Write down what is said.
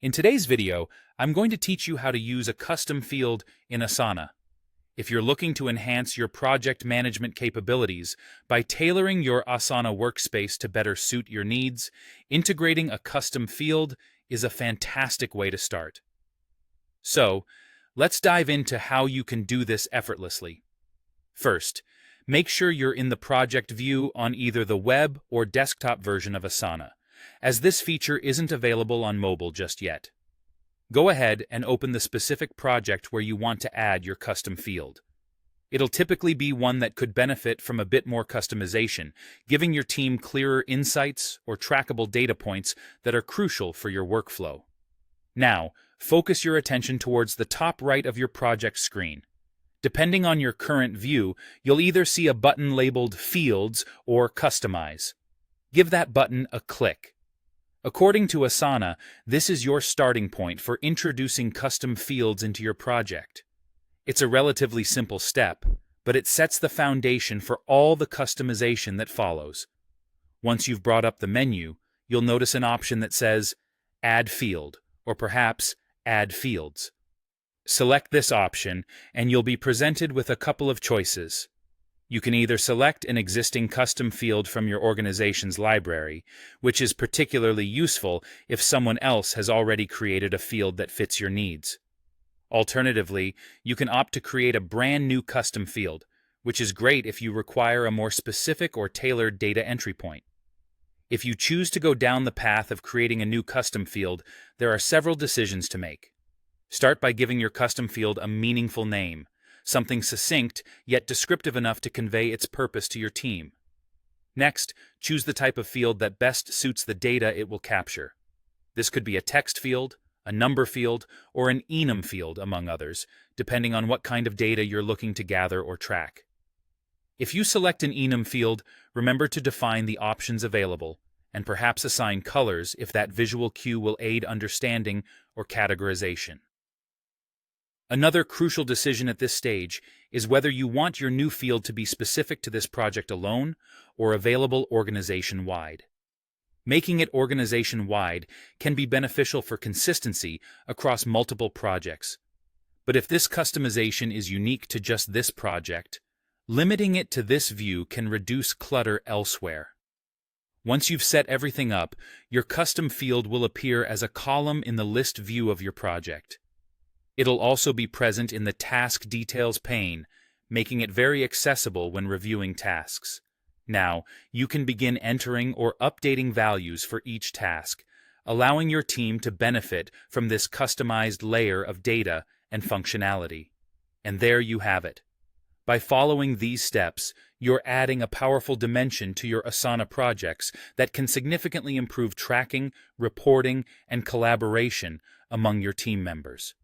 In today's video, I'm going to teach you how to use a custom field in Asana. If you're looking to enhance your project management capabilities by tailoring your Asana workspace to better suit your needs, integrating a custom field is a fantastic way to start. So, let's dive into how you can do this effortlessly. First, make sure you're in the project view on either the web or desktop version of Asana, as this feature isn't available on mobile just yet. Go ahead and open the specific project where you want to add your custom field. It'll typically be one that could benefit from a bit more customization, giving your team clearer insights or trackable data points that are crucial for your workflow. Now, focus your attention towards the top right of your project screen. Depending on your current view, you'll either see a button labeled Fields or Customize. Give that button a click. According to Asana, this is your starting point for introducing custom fields into your project. It's a relatively simple step, but it sets the foundation for all the customization that follows. Once you've brought up the menu, you'll notice an option that says Add Field, or perhaps Add Fields. Select this option, and you'll be presented with a couple of choices. You can either select an existing custom field from your organization's library, which is particularly useful if someone else has already created a field that fits your needs. Alternatively, you can opt to create a brand new custom field, which is great if you require a more specific or tailored data entry point. If you choose to go down the path of creating a new custom field, there are several decisions to make. Start by giving your custom field a meaningful name, something succinct yet descriptive enough to convey its purpose to your team. Next, choose the type of field that best suits the data it will capture. This could be a text field, a number field, or an enum field, among others, depending on what kind of data you're looking to gather or track. If you select an enum field, remember to define the options available, and perhaps assign colors if that visual cue will aid understanding or categorization. Another crucial decision at this stage is whether you want your new field to be specific to this project alone or available organization-wide. Making it organization-wide can be beneficial for consistency across multiple projects. But if this customization is unique to just this project, limiting it to this view can reduce clutter elsewhere. Once you've set everything up, your custom field will appear as a column in the list view of your project. It'll also be present in the Task Details pane, making it very accessible when reviewing tasks. Now, you can begin entering or updating values for each task, allowing your team to benefit from this customized layer of data and functionality. And there you have it. By following these steps, you're adding a powerful dimension to your Asana projects that can significantly improve tracking, reporting, and collaboration among your team members.